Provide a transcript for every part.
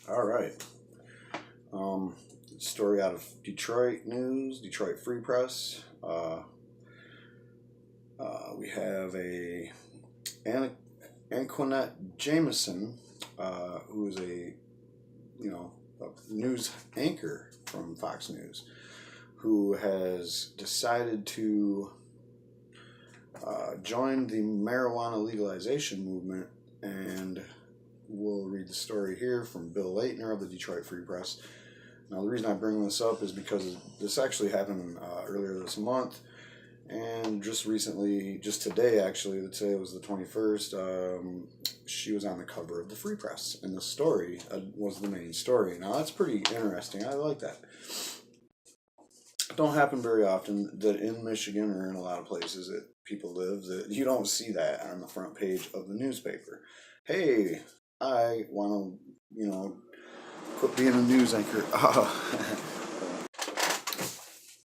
All right. Story out of Detroit News, Detroit Free Press. We have Anqunette Jamison, who is a news anchor from Fox News, who has decided to join the marijuana legalization movement, and we'll read the story here from Bill Leitner of the Detroit Free Press. Now, the reason I bring this up is because this actually happened earlier this month, and just recently, just today actually, today was the 21st, she was on the cover of the Free Press, and the story was the main story. Now, that's pretty interesting. I like that. It don't happen very often that in Michigan or in a lot of places that people live that you don't see that on the front page of the newspaper. Hey, I want to, quit being a news anchor.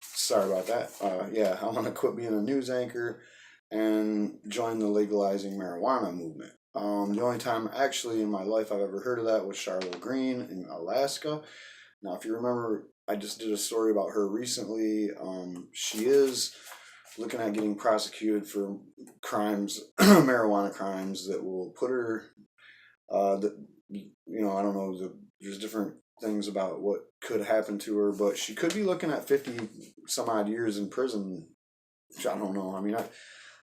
Sorry about that. I want to quit being a news anchor and join the legalizing marijuana movement. The only time actually in my life I've ever heard of that was Charloe Greene in Alaska. Now, if you remember, I just did a story about her recently. She is looking at getting prosecuted for crimes, marijuana crimes that will put her, I don't know, there's different things about what could happen to her, but she could be looking at 50 some odd years in prison. I don't know. I mean, I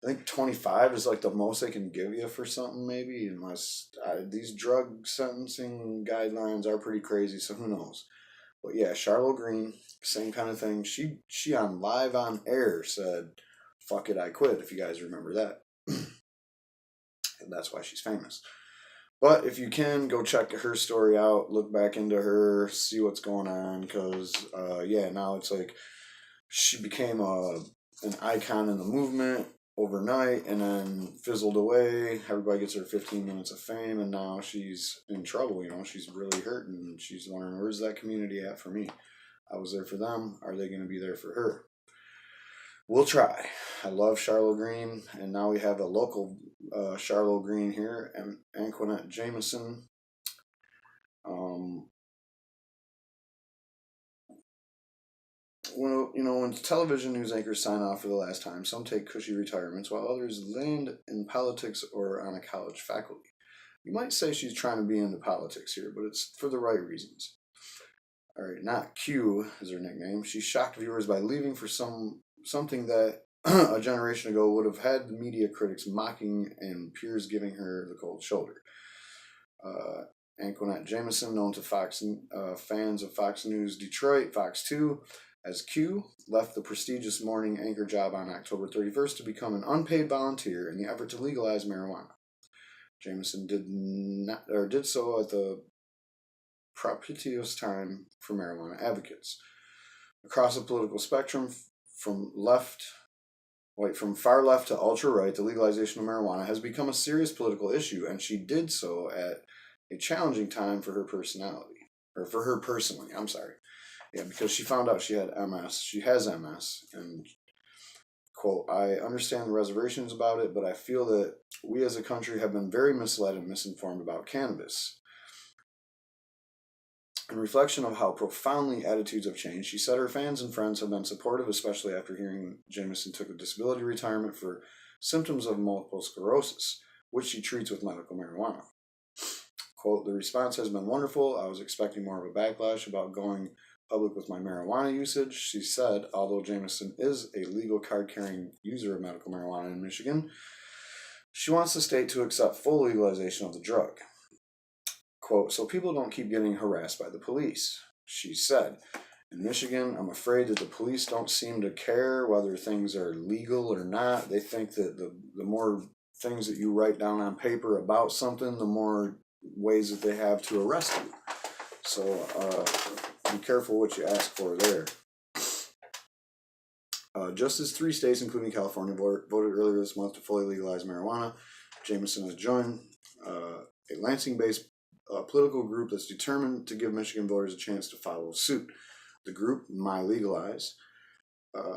think 25 is like the most they can give you for something, maybe, unless these drug sentencing guidelines are pretty crazy, so who knows. But yeah, Charloe Greene, same kind of thing. She on live on air said, "Fuck it, I quit," if you guys remember that. And that's why she's famous. But if you can, go check her story out, look back into her, see what's going on, because, now it's like she became an icon in the movement overnight and then fizzled away. Everybody gets her 15 minutes of fame, and now she's in trouble, she's really hurting. She's wondering, where's that community at for me? I was there for them. Are they going to be there for her? We'll try. I love Charloe Greene, and now we have a local Charloe Greene here, and Antoinette Jameson. When television news anchors sign off for the last time, some take cushy retirements, while others land in politics or on a college faculty. You might say she's trying to be into politics here, but it's for the right reasons. All right, not Q is her nickname. She shocked viewers by leaving for something that a generation ago would have had the media critics mocking and peers giving her the cold shoulder. Anquinette Jamison, known to Fox fans of Fox News Detroit, Fox 2, as Q, left the prestigious morning anchor job on October 31st to become an unpaid volunteer in the effort to legalize marijuana. Jamison did so at the propitious time for marijuana advocates. Across the political spectrum, from far left to ultra right, the legalization of marijuana has become a serious political issue, and she did so at a challenging time for her personality, or for her personally. I'm sorry. Yeah, because she found out she had MS. She has MS, and, quote, "I understand the reservations about it, but I feel that we as a country have been very misled and misinformed about cannabis." In reflection of how profoundly attitudes have changed, she said her fans and friends have been supportive, especially after hearing Jamison took a disability retirement for symptoms of multiple sclerosis, which she treats with medical marijuana. Quote, "The response has been wonderful. I was expecting more of a backlash about going public with my marijuana usage," she said, although Jamison is a legal card-carrying user of medical marijuana in Michigan. She wants the state to accept full legalization of the drug. Quote, "So people don't keep getting harassed by the police," she said. "In Michigan, I'm afraid that the police don't seem to care whether things are legal or not. They think that the more things that you write down on paper about something, the more ways that they have to arrest you. So be careful what you ask for there." Just as 3 states, including California, voted earlier this month to fully legalize marijuana, Jamison has joined a Lansing-based political group that's determined to give Michigan voters a chance to follow suit. The group, MiLegalize,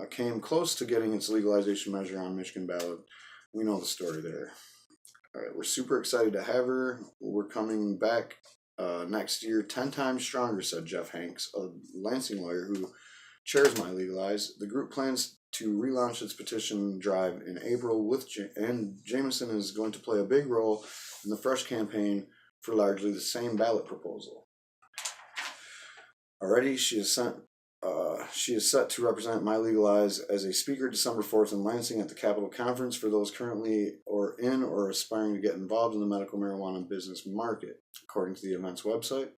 came close to getting its legalization measure on Michigan ballot. We know the story there. All right, we're super excited to have her. We're coming back next year 10 times stronger, said Jeff Hanks, a Lansing lawyer who chairs MiLegalize. The group plans to relaunch its petition drive in April, and Jamison is going to play a big role in the fresh campaign for largely the same ballot proposal. Already, she is set to represent MiLegalize as a speaker December 4th in Lansing at the Capitol Conference for those currently or aspiring to get involved in the medical marijuana business market, according to the event's website.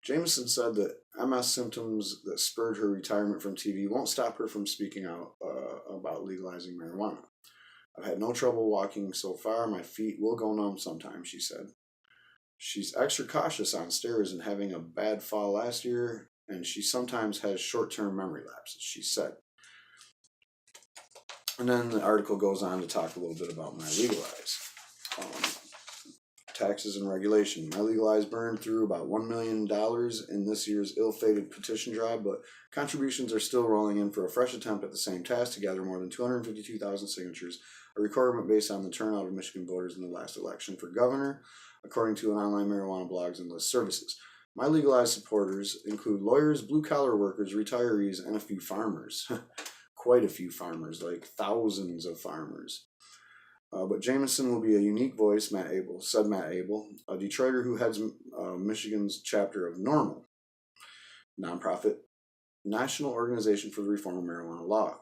Jamison said that MS symptoms that spurred her retirement from TV won't stop her from speaking out about legalizing marijuana. I've had no trouble walking so far. My feet will go numb sometimes, she said. She's extra cautious on stairs and having a bad fall last year, and she sometimes has short-term memory lapses, she said. And then the article goes on to talk a little bit about MiLegalize. Taxes and regulation. MiLegalize burned through about $1 million in this year's ill-fated petition drive, but contributions are still rolling in for a fresh attempt at the same task to gather more than 252,000 signatures, a requirement based on the turnout of Michigan voters in the last election for governor, according to an online marijuana blogs and list services. MiLegalize supporters include lawyers, blue-collar workers, retirees, and a few farmers. Quite a few farmers, like thousands of farmers. But Jamison will be a unique voice, said Matt Abel, a Detroiter who heads Michigan's chapter of NORML, nonprofit national organization for the reform of marijuana law.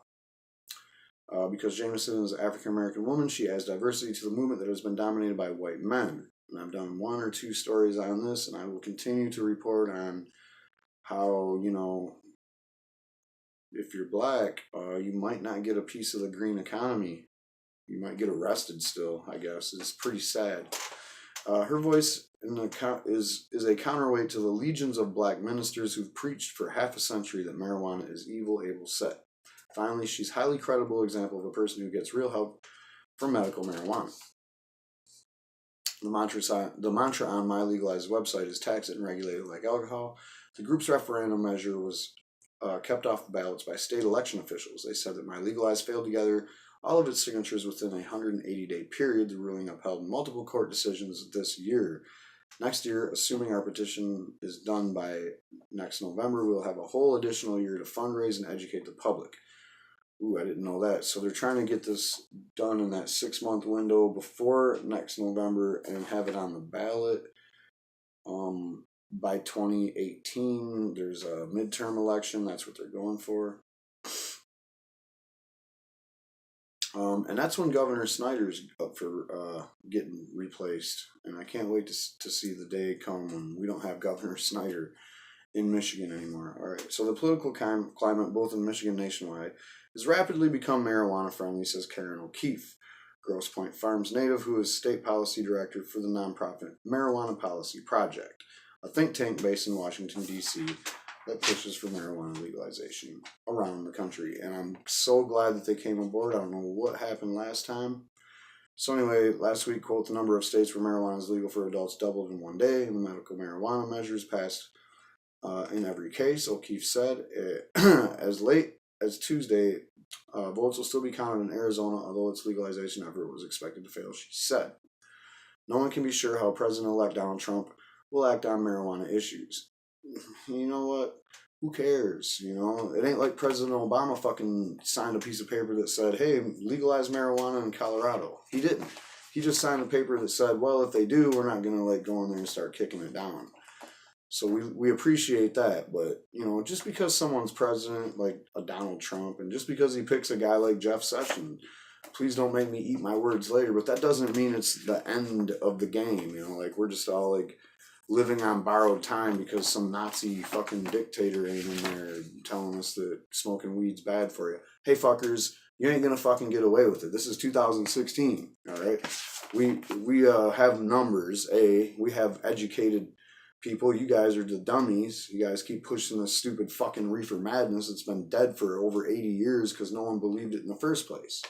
Because Jamison is an African-American woman, she adds diversity to the movement that has been dominated by white men. And I've done 1 or 2 stories on this, and I will continue to report on how, if you're black, you might not get a piece of the green economy. You might get arrested still, I guess. It's pretty sad. Her voice is a counterweight to the legions of black ministers who've preached for half a century that marijuana is evil, Abel said. Finally, she's a highly credible example of a person who gets real help from medical marijuana. The mantra on MiLegalize's website is tax it and regulate it like alcohol. The group's referendum measure was kept off the ballots by state election officials. They said that MiLegalize failed to gather all of its signatures within a 180-day period. The ruling upheld multiple court decisions this year. Next year, assuming our petition is done by next November, we'll have a whole additional year to fundraise and educate the public. Ooh, I didn't know that. So they're trying to get this done in that 6-month window before next November and have it on the ballot by 2018. There's a midterm election. That's what they're going for. And that's when Governor Snyder's up for getting replaced. And I can't wait to see the day come when we don't have Governor Snyder in Michigan anymore. All right, so the political climate, both in Michigan and nationwide, has rapidly become marijuana friendly, says Karen O'Keefe, Grosse Pointe Farms native, who is state policy director for the nonprofit Marijuana Policy Project, a think tank based in Washington, D.C., that pushes for marijuana legalization around the country. And I'm so glad that they came aboard. I don't know what happened last time. So anyway, last week, quote, the number of states where marijuana is legal for adults doubled in one day, and the medical marijuana measures passed in every case, O'Keefe said. As late as Tuesday, votes will still be counted in Arizona, although its legalization effort was expected to fail, she said. No one can be sure how President-elect Donald Trump will act on marijuana issues. You know what? Who cares? It ain't like President Obama fucking signed a piece of paper that said, hey, legalize marijuana in Colorado. He didn't. He just signed a paper that said, well, if they do, we're not going to go in there and start kicking it down. So we appreciate that. But, just because someone's president, like a Donald Trump, and just because he picks a guy like Jeff Sessions, please don't make me eat my words later, but that doesn't mean it's the end of the game. We're just all living on borrowed time because some Nazi fucking dictator ain't in there telling us that smoking weed's bad for you. Hey, fuckers, you ain't gonna fucking get away with it. This is 2016, all right? We have numbers. We have educated people. You guys are the dummies. You guys keep pushing this stupid fucking Reefer Madness. It's been dead for over 80 years because no one believed it in the first place.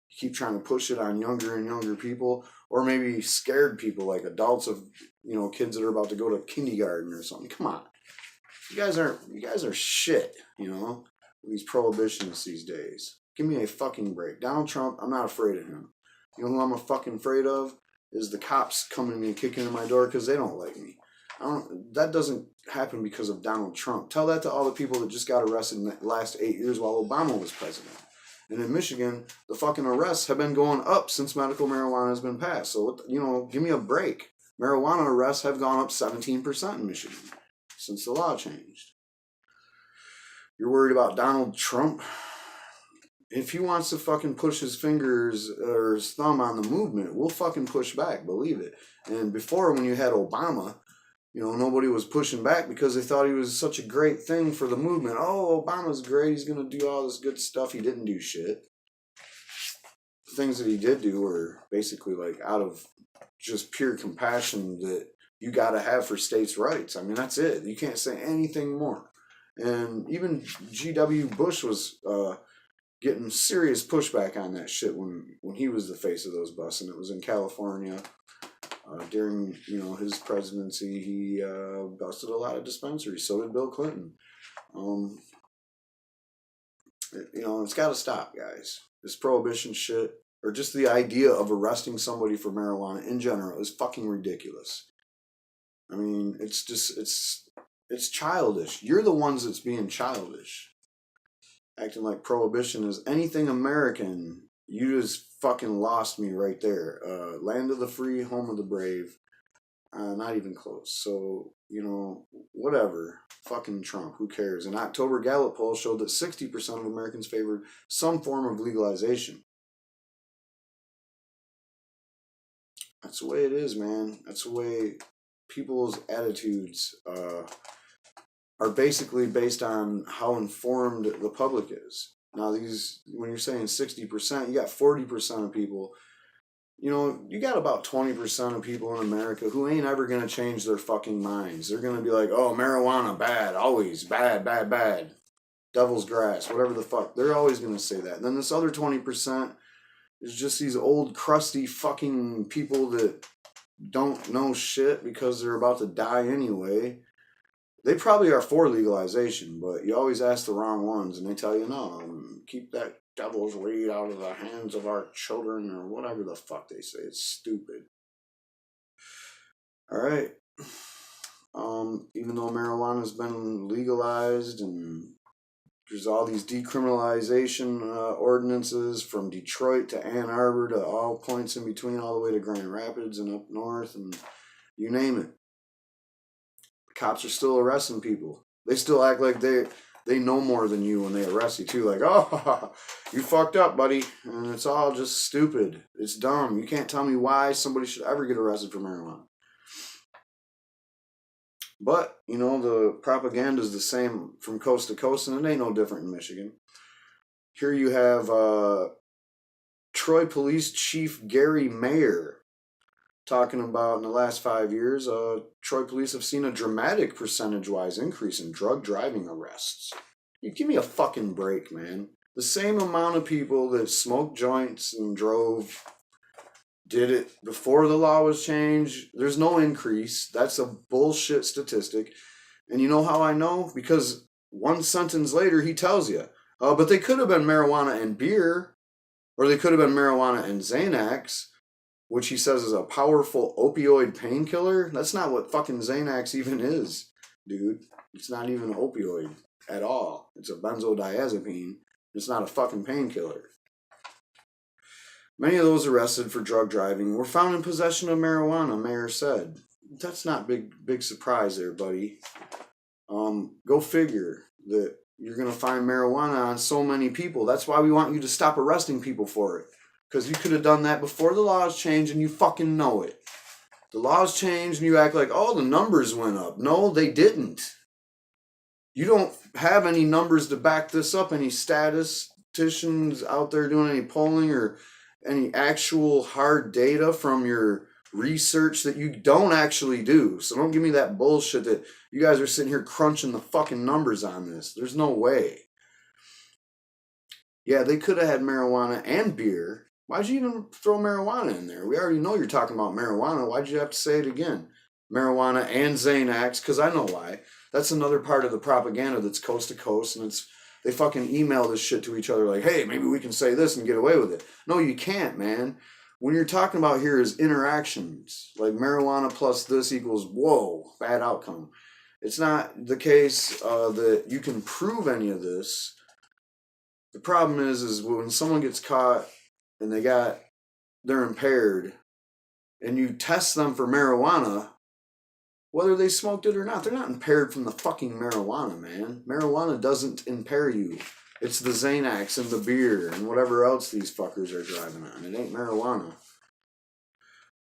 You keep trying to push it on younger and younger people, or maybe scared people like adults of kids that are about to go to kindergarten or something. Come on, you guys are shit. These prohibitionists these days. Give me a fucking break. Donald Trump, I'm not afraid of him. You know who I'm fucking afraid of is the cops coming to me and kicking in my door because they don't like me. That doesn't happen because of Donald Trump. Tell that to all the people that just got arrested in the last 8 years while Obama was president. And in Michigan, the fucking arrests have been going up since medical marijuana has been passed. So, give me a break. Marijuana arrests have gone up 17% in Michigan since the law changed. You're worried about Donald Trump? If he wants to fucking push his fingers or his thumb on the movement, we'll fucking push back, believe it. And before, when you had Obama, nobody was pushing back because they thought he was such a great thing for the movement. Oh, Obama's great. He's going to do all this good stuff. He didn't do shit. The things that he did do were basically like out of just pure compassion that you got to have for states' rights. I mean, that's it. You can't say anything more. And even G.W. Bush was getting serious pushback on that shit when he was the face of those buses, and it was in California. During his presidency, he busted a lot of dispensaries. So did Bill Clinton. It's got to stop, guys. This prohibition shit, or just the idea of arresting somebody for marijuana in general, is fucking ridiculous. I mean, it's childish. You're the ones that's being childish, acting like prohibition is anything American. You just fucking lost me right there. Land of the free, home of the brave. Not even close. So, whatever. Fucking Trump. Who cares? An October Gallup poll showed that 60% of Americans favored some form of legalization. That's the way it is, man. That's the way people's attitudes are basically based on how informed the public is. Now, when you're saying 60%, you got 40% of people. You got about 20% of people in America who ain't ever going to change their fucking minds. They're going to be like, oh, marijuana, bad, always, bad, bad, bad. Devil's grass, whatever the fuck. They're always going to say that. And then this other 20% is just these old, crusty fucking people that don't know shit because they're about to die anyway. They probably are for legalization, but you always ask the wrong ones, and they tell you, no, keep that devil's weed out of the hands of our children, or whatever the fuck they say. It's stupid. All right. Even though marijuana has been legalized, and there's all these decriminalization ordinances from Detroit to Ann Arbor to all points in between, all the way to Grand Rapids and up north, and you name it. Cops are still arresting people. They still act like they know more than you when they arrest you too. Like, oh, you fucked up, buddy. And it's all just stupid. It's dumb. You can't tell me why somebody should ever get arrested for marijuana. But, the propaganda is the same from coast to coast, and it ain't no different in Michigan. Here you have Troy Police Chief Gary Mayer talking about in the last 5 years, Troy police have seen a dramatic percentage-wise increase in drug driving arrests. You give me a fucking break, man. The same amount of people that smoked joints and drove did it before the law was changed. There's no increase. That's a bullshit statistic. And you know how I know? Because one sentence later he tells you, but they could have been marijuana and beer, or they could have been marijuana and Xanax, which he says is a powerful opioid painkiller. That's not what fucking Xanax even is, dude. It's not even an opioid at all. It's a benzodiazepine. It's not a fucking painkiller. Many of those arrested for drug driving were found in possession of marijuana, Mayer said. That's not big surprise there, buddy. Go figure that you're going to find marijuana on so many people. That's why we want you to stop arresting people for it. Because you could have done that before the laws changed, and you fucking know it. The laws changed and you act like, oh, the numbers went up. No, they didn't. You don't have any numbers to back this up, any statisticians out there doing any polling or any actual hard data from your research that you don't actually do. So don't give me that bullshit that you guys are sitting here crunching the fucking numbers on this. There's no way. Yeah, they could have had marijuana and beer. Why'd you even throw marijuana in there? We already know you're talking about marijuana. Why'd you have to say it again? Marijuana and Xanax, because I know why. That's another part of the propaganda that's coast to coast, and they fucking email this shit to each other like, hey, maybe we can say this and get away with it. No, you can't, man. when you're talking about here is interactions, like marijuana plus this equals, whoa, bad outcome. It's not the case that you can prove any of this. The problem is when someone gets caught and they're impaired, and you test them for marijuana, whether they smoked it or not, they're not impaired from the fucking marijuana, man. Marijuana doesn't impair you. It's the Xanax and the beer and whatever else these fuckers are driving on. It ain't marijuana.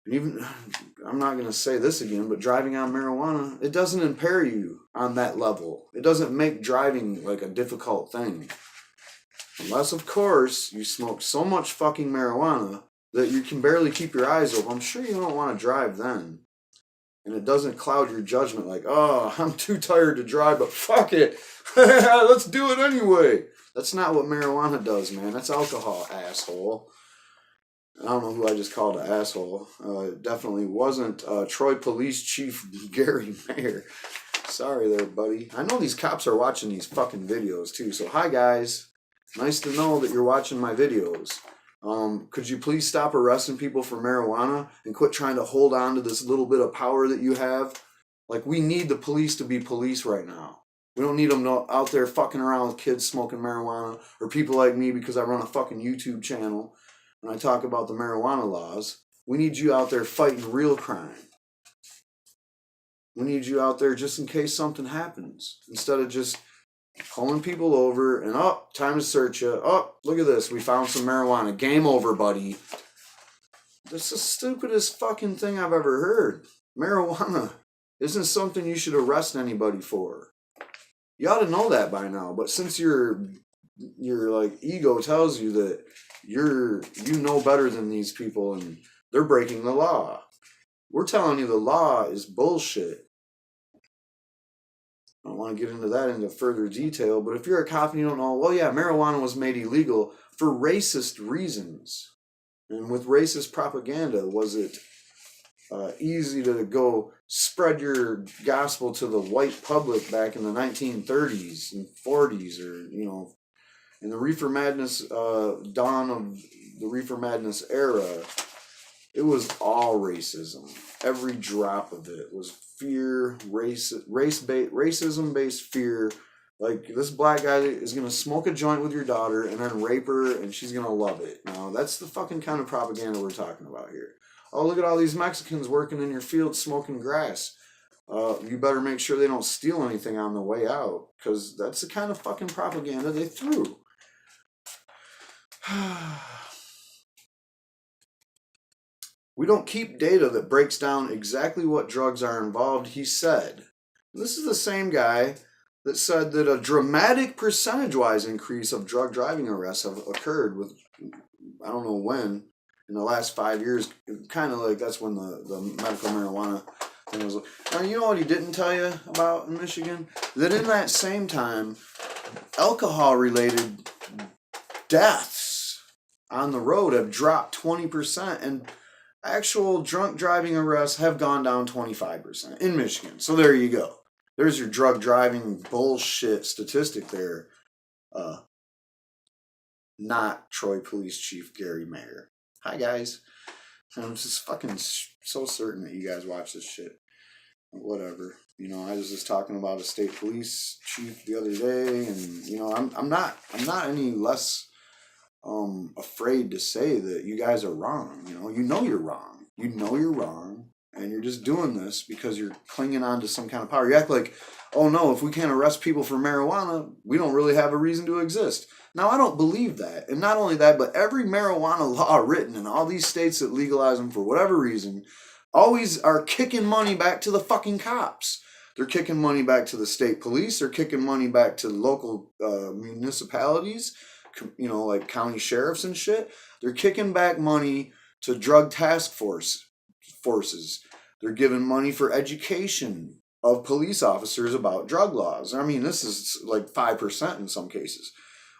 And even, I'm not going to say this again, but driving on marijuana, it doesn't impair you on that level. It doesn't make driving like a difficult thing. Unless, of course, you smoke so much fucking marijuana that you can barely keep your eyes open. I'm sure you don't want to drive then. And it doesn't cloud your judgment like, oh, I'm too tired to drive, but fuck it. Let's do it anyway. That's not what marijuana does, man. That's alcohol, asshole. I don't know who I just called an asshole. It definitely wasn't Troy Police Chief Gary Mayer. Sorry there, buddy. I know these cops are watching these fucking videos too. So hi, guys. Nice to know that you're watching my videos. Could you please stop arresting people for marijuana and quit trying to hold on to this little bit of power that you have? Like, we need the police to be police right now. We don't need them out there fucking around with kids smoking marijuana, or people like me because I run a fucking YouTube channel and I talk about the marijuana laws. We need you out there fighting real crime. We need you out there just in case something happens, instead of just pulling people over and, oh, time to search you. Oh, look at this. We found some marijuana. Game over, buddy. That's the stupidest fucking thing I've ever heard. Marijuana isn't something you should arrest anybody for. You ought to know that by now. But since your like ego tells you that you know better than these people and they're breaking the law. We're telling you the law is bullshit. I don't want to get into that into further detail, but if you're a cop and you don't know, well, yeah, marijuana was made illegal for racist reasons. And with racist propaganda, was it easy to go spread your gospel to the white public back in the 1930s and 40s, or, you know, in the Reefer Madness, dawn of the Reefer Madness era, it was all racism. Every drop of it was fear, racism-based fear. Like, this black guy is going to smoke a joint with your daughter and then rape her, and she's going to love it. Now, that's the fucking kind of propaganda we're talking about here. Oh, look at all these Mexicans working in your field smoking grass. You better make sure they don't steal anything on the way out, because that's the kind of fucking propaganda they threw. We don't keep data that breaks down exactly what drugs are involved, he said. This is the same guy that said that a dramatic percentage-wise increase of drug driving arrests have occurred with, I don't know when, in the last 5 years. Kind of like that's when the medical marijuana thing was. Now, you know what he didn't tell you about in Michigan? That in that same time, alcohol-related deaths on the road have dropped 20%, and actual drunk driving arrests have gone down 25% in Michigan. So there you go. There's your drug driving bullshit statistic there. Not Troy Police Chief Gary Mayer. Hi, guys. I'm just fucking so certain that you guys watch this shit. Whatever. You know, I was just talking about a state police chief the other day, and, you know, I'm not any less afraid to say that you guys are wrong. You know you're wrong. You know you're wrong, and you're just doing this because you're clinging on to some kind of power. You act like, oh no, if we can't arrest people for marijuana, we don't really have a reason to exist. Now, I don't believe that. And not only that, but every marijuana law written in all these states that legalize them for whatever reason always are kicking money back to the fucking cops. They're kicking money back to the state police. They're kicking money back to local municipalities, you know, like county sheriffs and shit. They're kicking back money to drug task forces. They're giving money for education of police officers about drug laws. I mean, this is like 5% in some cases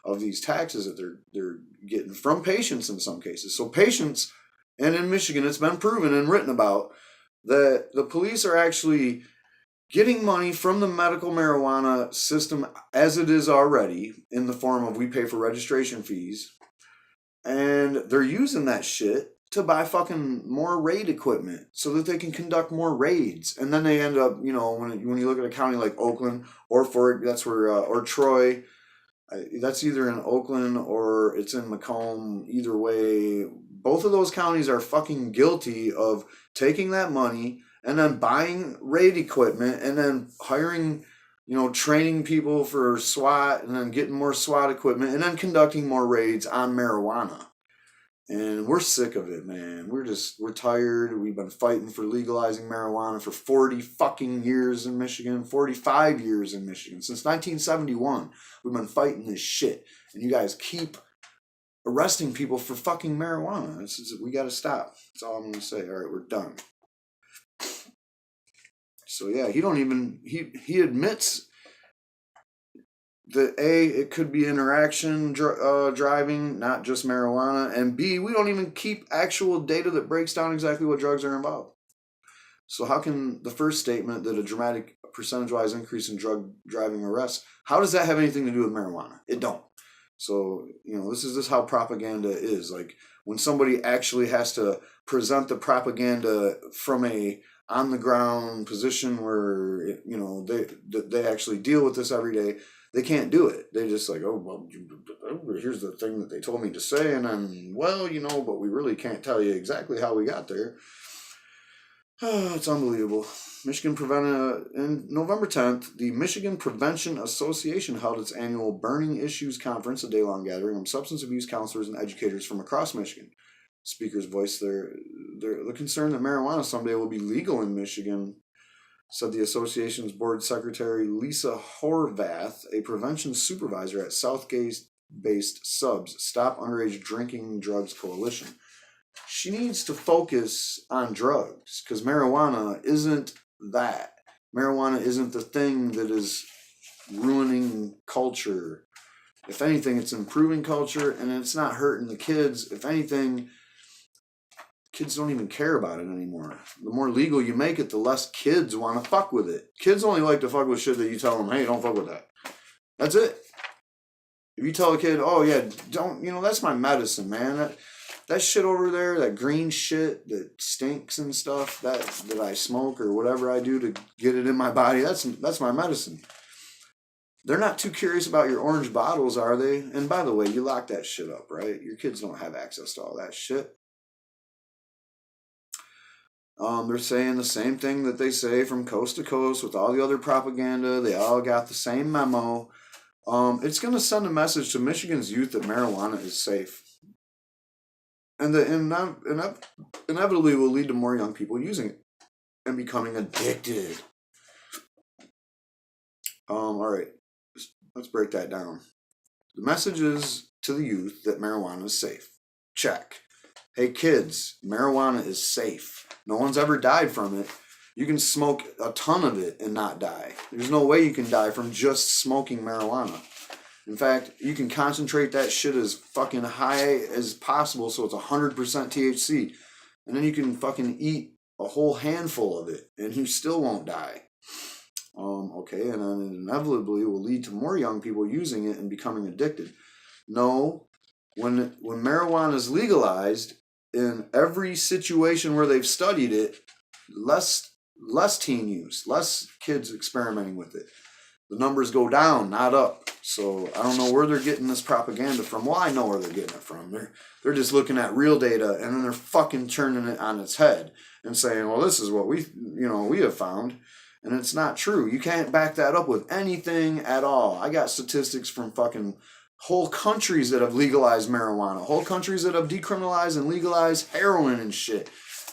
of these taxes that they're getting from patients in some cases. So patients, and in Michigan, it's been proven and written about that the police are actually getting money from the medical marijuana system as it is already, in the form of we pay for registration fees, and they're using that shit to buy fucking more raid equipment so that they can conduct more raids. And then they end up, you know, when you look at a county like Oakland or Fort, that's where, or Troy, that's either in Oakland or it's in Macomb. Either way, both of those counties are fucking guilty of taking that money and then buying raid equipment and then hiring, you know, training people for SWAT and then getting more SWAT equipment and then conducting more raids on marijuana. And we're sick of it, man. We're tired. We've been fighting for legalizing marijuana for 40 fucking years in Michigan, 45 years in Michigan. Since 1971, we've been fighting this shit. And you guys keep arresting people for fucking marijuana. We got to stop. That's all I'm going to say. All right, we're done. So yeah, he admits that A, it could be interaction driving, not just marijuana, and B, we don't even keep actual data that breaks down exactly what drugs are involved. So how can the first statement that a dramatic percentage-wise increase in drug driving arrests, how does that have anything to do with marijuana? It don't. So, you know, this is how propaganda is. Like, when somebody actually has to present the propaganda from a on-the-ground position where, you know, they actually deal with this every day, they can't do it. They just like, oh, well, here's the thing that they told me to say, and then, well, you know, but we really can't tell you exactly how we got there. It's unbelievable. In November 10th, the Michigan Prevention Association held its annual Burning Issues Conference, a day-long gathering of substance abuse counselors and educators from across Michigan. Speakers voiced the concern that marijuana someday will be legal in Michigan, said the association's board secretary Lisa Horvath, a prevention supervisor at Southgate-based Subs Stop Underage Drinking Drugs Coalition. She needs to focus on drugs, because marijuana isn't that. Marijuana isn't the thing that is ruining culture. If anything, it's improving culture, and it's not hurting the kids. If anything, kids don't even care about it anymore. The more legal you make it, the less kids want to fuck with it. Kids only like to fuck with shit that you tell them, hey, don't fuck with that. That's it. If you tell a kid, oh yeah, don't, you know, that's my medicine, man. That shit over there, that green shit that stinks and stuff, that I smoke or whatever I do to get it in my body, that's my medicine. They're not too curious about your orange bottles, are they? And by the way, you lock that shit up, right? Your kids don't have access to all that shit. They're saying the same thing that they say from coast to coast with all the other propaganda. They all got the same memo. It's going to send a message to Michigan's youth that marijuana is safe. And that inevitably will lead to more young people using it and becoming addicted. All right, let's break that down. The message is to the youth that marijuana is safe. Check. Hey kids, marijuana is safe. No one's ever died from it. You can smoke a ton of it and not die. There's no way you can die from just smoking marijuana. In fact, you can concentrate that shit as fucking high as possible so it's 100% THC. And then you can fucking eat a whole handful of it and you still won't die. Okay, and then it inevitably will lead to more young people using it and becoming addicted. No, when marijuana is legalized, in every situation where they've studied it, less teen use, less kids experimenting with it. The numbers go down, not up. So I don't know where they're getting this propaganda from. Well, I know where they're getting it from. They're just looking at real data and then they're fucking turning it on its head and saying, well, this is what we have found. And it's not true. You can't back that up with anything at all. I got statistics from fucking whole countries that have legalized marijuana, whole countries that have decriminalized and legalized heroin and shit.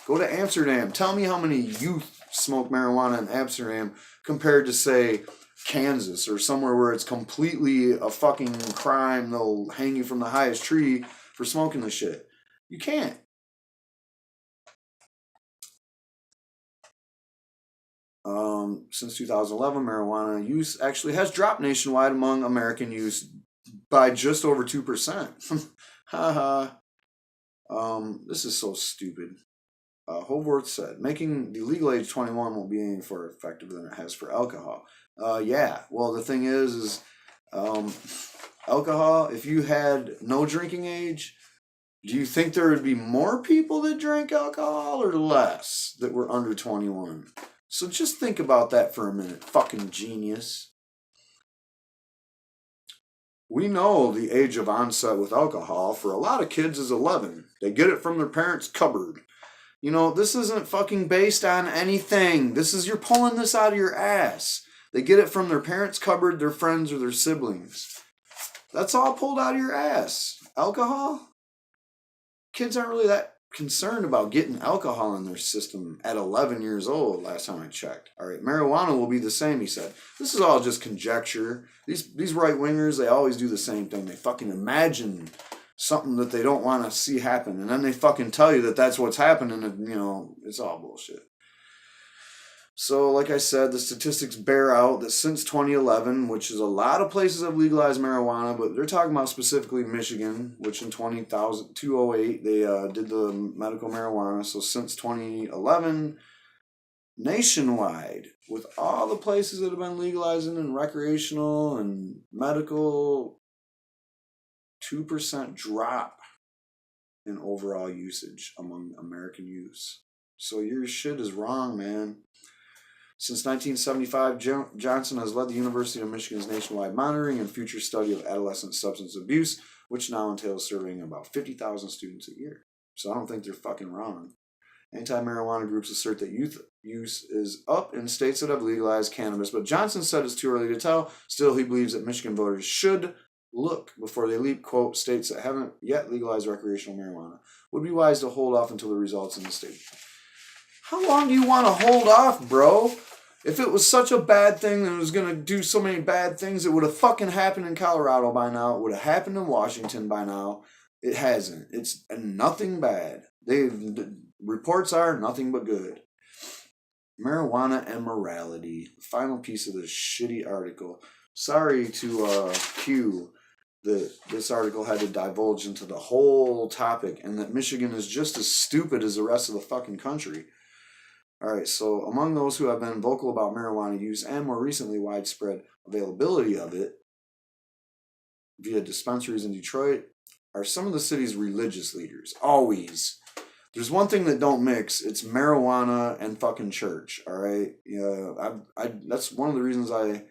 Go to Amsterdam. Tell me how many youth smoke marijuana in Amsterdam compared to, say, Kansas or somewhere where it's completely a fucking crime. They'll hang you from the highest tree for smoking the shit. You can't. Since 2011, marijuana use actually has dropped nationwide among American youth by just over 2%. Haha. This is so stupid. Hovarth said, making the legal age 21 will be any more effective than it has for alcohol. Yeah, well, the thing is alcohol, if you had no drinking age, Do you think there would be more people that drank alcohol or less that were under 21? So just think about that for a minute, fucking genius. We know the age of onset with alcohol for a lot of kids is 11. They get it from their parents' cupboard. You know, this isn't fucking based on anything. You're pulling this out of your ass. They get it from their parents' cupboard, their friends, or their siblings. That's all pulled out of your ass. Alcohol? Kids aren't really that concerned about getting alcohol in their system at 11 years old, last time I checked. All right, marijuana will be the same, he said. This is all just conjecture. These right-wingers, they always do the same thing. They fucking imagine something that they don't want to see happen, and then they fucking tell you that that's what's happening, and, you know, it's all bullshit. So, like I said, the statistics bear out that since 2011, which is a lot of places have legalized marijuana, but they're talking about specifically Michigan, which in 208, they did the medical marijuana. So since 2011, nationwide, with all the places that have been legalizing in recreational and medical, 2% drop in overall usage among American youths. So your shit is wrong, man. Since 1975, Johnson has led the University of Michigan's nationwide monitoring and future study of adolescent substance abuse, which now entails surveying about 50,000 students a year. So I don't think they're fucking wrong. Anti-marijuana groups assert that youth use is up in states that have legalized cannabis, but Johnson said it's too early to tell. Still, he believes that Michigan voters should look before they leap, quote, states that haven't yet legalized recreational marijuana. Would be wise to hold off until the results in the state. How long do you want to hold off, bro? If it was such a bad thing and it was going to do so many bad things, it would have fucking happened in Colorado by now. It would have happened in Washington by now. It hasn't. It's nothing bad. The reports are nothing but good. Marijuana and morality. Final piece of this shitty article. Sorry to Q that this article had to divulge into the whole topic and that Michigan is just as stupid as the rest of the fucking country. Alright, so among those who have been vocal about marijuana use and more recently widespread availability of it via dispensaries in Detroit are some of the city's religious leaders. Always. There's one thing that don't mix. It's marijuana and fucking church. Alright? Yeah, that's one of the reasons I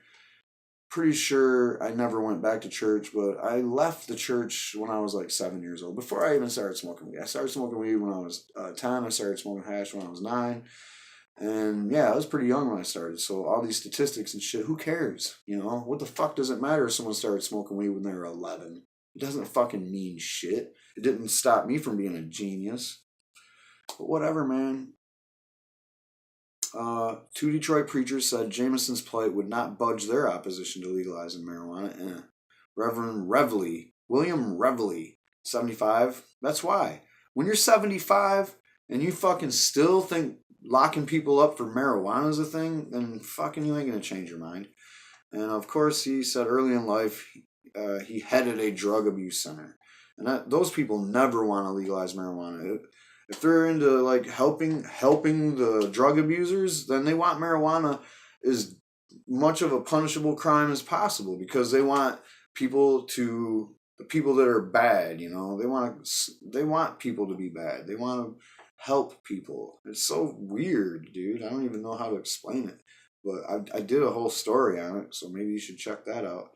pretty sure I never went back to church, but I left the church when I was like 7 years old. Before I even started smoking weed. I started smoking weed when I was 10. I started smoking hash when I was 9. And yeah, I was pretty young when I started. So all these statistics and shit, who cares? You know, what the fuck does it matter if someone started smoking weed when they were 11? It doesn't fucking mean shit. It didn't stop me from being a genius. But whatever, man. 2 Detroit preachers said Jamison's plight would not budge their opposition to legalizing marijuana. Reverend Rev Li, William Rev Li, 75. That's why. When you're 75 and you fucking still think locking people up for marijuana is a thing, then fucking you ain't gonna change your mind. And of course, he said early in life he headed a drug abuse center, and those people never want to legalize marijuana. If they're into like helping the drug abusers, then they want marijuana as much of a punishable crime as possible because they want the people that are bad, you know, they want people to be bad. They want to help people. It's so weird, dude. I don't even know how to explain it. But I did a whole story on it, so maybe you should check that out.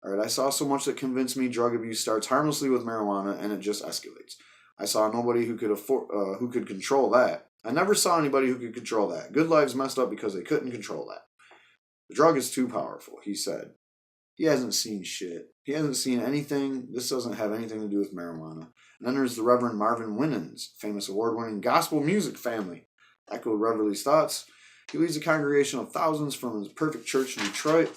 All right, I saw so much that convinced me drug abuse starts harmlessly with marijuana and it just escalates. I saw nobody who could control that. I never saw anybody who could control that. Good lives messed up because they couldn't control that. The drug is too powerful, he said. He hasn't seen shit. He hasn't seen anything. This doesn't have anything to do with marijuana. And then there's the Reverend Marvin Winans, famous award-winning gospel music family. Echoed Rev Li's thoughts. He leads a congregation of thousands from his perfect church in Detroit.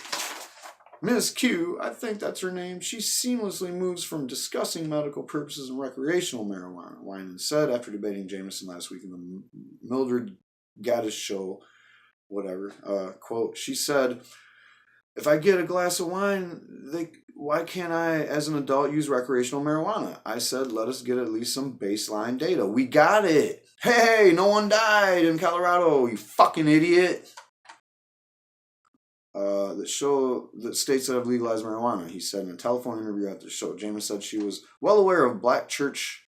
Miss Q, I think that's her name, she seamlessly moves from discussing medical purposes and recreational marijuana, Winan said after debating Jamison last week in the Mildred Gaddis show, whatever. Quote, she said, if I get a glass of wine, why can't I, as an adult, use recreational marijuana? I said, let us get at least some baseline data. We got it. Hey, no one died in Colorado, you fucking idiot. That states that have legalized marijuana, he said in a telephone interview after the show. James said she was well aware of black church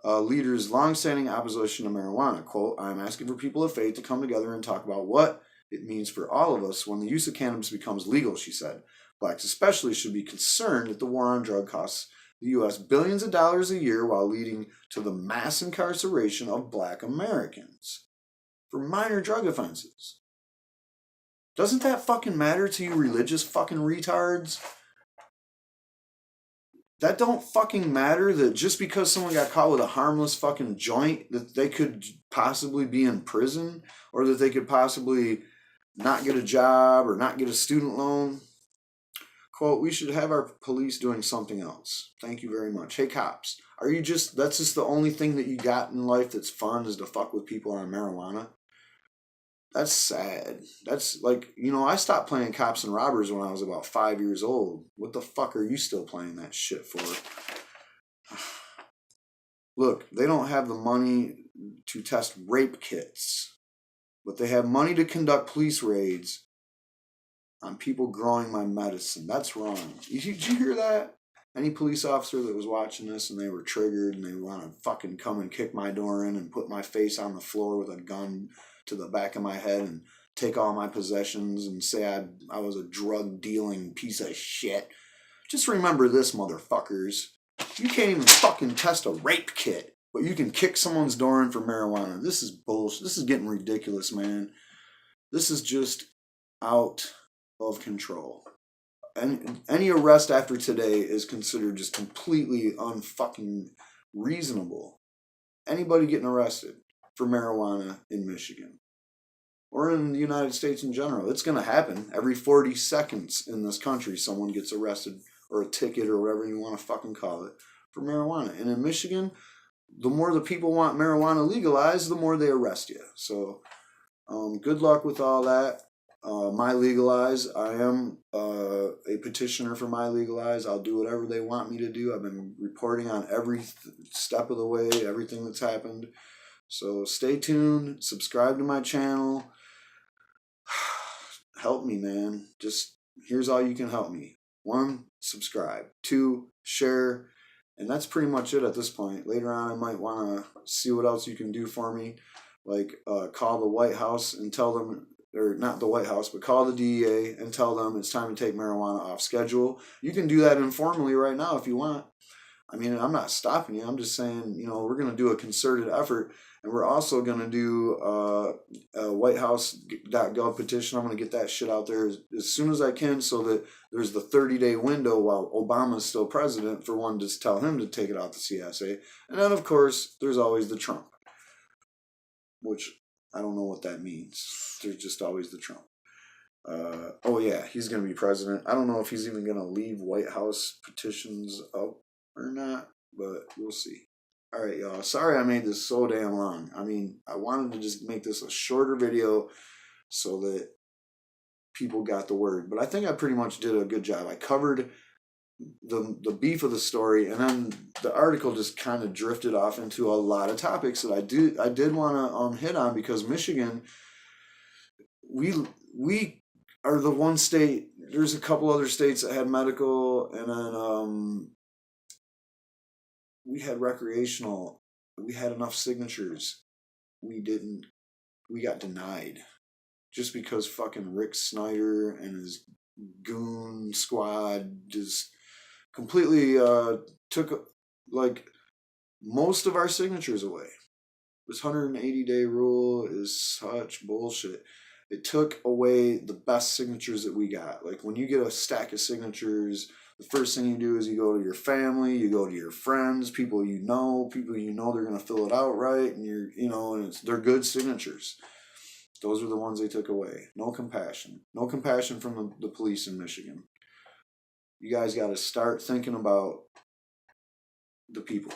leader's longstanding opposition to marijuana. Quote, I'm asking for people of faith to come together and talk about what it means for all of us when the use of cannabis becomes legal, she said. Blacks especially should be concerned that the war on drug costs the U.S. billions of dollars a year while leading to the mass incarceration of black Americans for minor drug offenses. Doesn't that fucking matter to you religious fucking retards? That don't fucking matter that just because someone got caught with a harmless fucking joint that they could possibly be in prison or that they could possibly not get a job or not get a student loan. Quote, we should have our police doing something else. Thank you very much. Hey, cops, that's just the only thing that you got in life that's fun is to fuck with people on marijuana? That's sad. That's like, I stopped playing cops and robbers when I was about 5 years old. What the fuck are you still playing that shit for? Look, they don't have the money to test rape kits, but they have money to conduct police raids on people growing my medicine. That's wrong. Did you hear that? Any police officer that was watching this and they were triggered and they want to fucking come and kick my door in and put my face on the floor with a gun to the back of my head and take all my possessions and say I was a drug dealing piece of shit. Just remember this, motherfuckers. You can't even fucking test a rape kit, but you can kick someone's door in for marijuana. This is bullshit. This is getting ridiculous, man. This is just out of control. And any arrest after today is considered just completely unfucking reasonable. Anybody getting arrested for marijuana in Michigan or in the United States in general, it's going to happen. Every 40 seconds in this country, someone gets arrested or a ticket or whatever you want to fucking call it for marijuana. And in Michigan, the more the people want marijuana legalized, the more they arrest you. So good luck with all that. MiLegalize. I am a petitioner for MiLegalize. I'll do whatever they want me to do. I've been reporting on every step of the way, everything that's happened. So stay tuned. Subscribe to my channel. Help me, man. Just here's all you can help me. 1, subscribe. 2, share. And that's pretty much it at this point. Later on, I might want to see what else you can do for me. Like call the White House and tell them, or not the White House, but call the DEA and tell them it's time to take marijuana off schedule. You can do that informally right now if you want. I mean, I'm not stopping you. I'm just saying, we're going to do a concerted effort. And we're also going to do a whitehouse.gov petition. I'm going to get that shit out there as soon as I can so that there's the 30-day window while Obama's still president for one to tell him to take it out the CSA. And then, of course, there's always the Trump, which I don't know what that means. There's just always the Trump. Oh, yeah, he's going to be president. I don't know if he's even going to leave White House petitions up or not, but we'll see. All right, y'all. Sorry I made this so damn long. I mean, I wanted to just make this a shorter video so that people got the word. But I think I pretty much did a good job. I covered the beef of the story, and then the article just kind of drifted off into a lot of topics that I did want to hit on, because Michigan, we are the one state. There's a couple other states that had medical, and then we had recreational. We had enough signatures. We didn't. We got denied just because fucking Rick Snyder and his goon squad just completely took like most of our signatures away. This 180-day rule is such bullshit. It took away the best signatures that we got. Like when you get a stack of signatures, the first thing you do is you go to your family, you go to your friends, people you know they're going to fill it out right, and and they're good signatures. Those are the ones they took away. No compassion. No compassion from the police in Michigan. You guys got to start thinking about the people.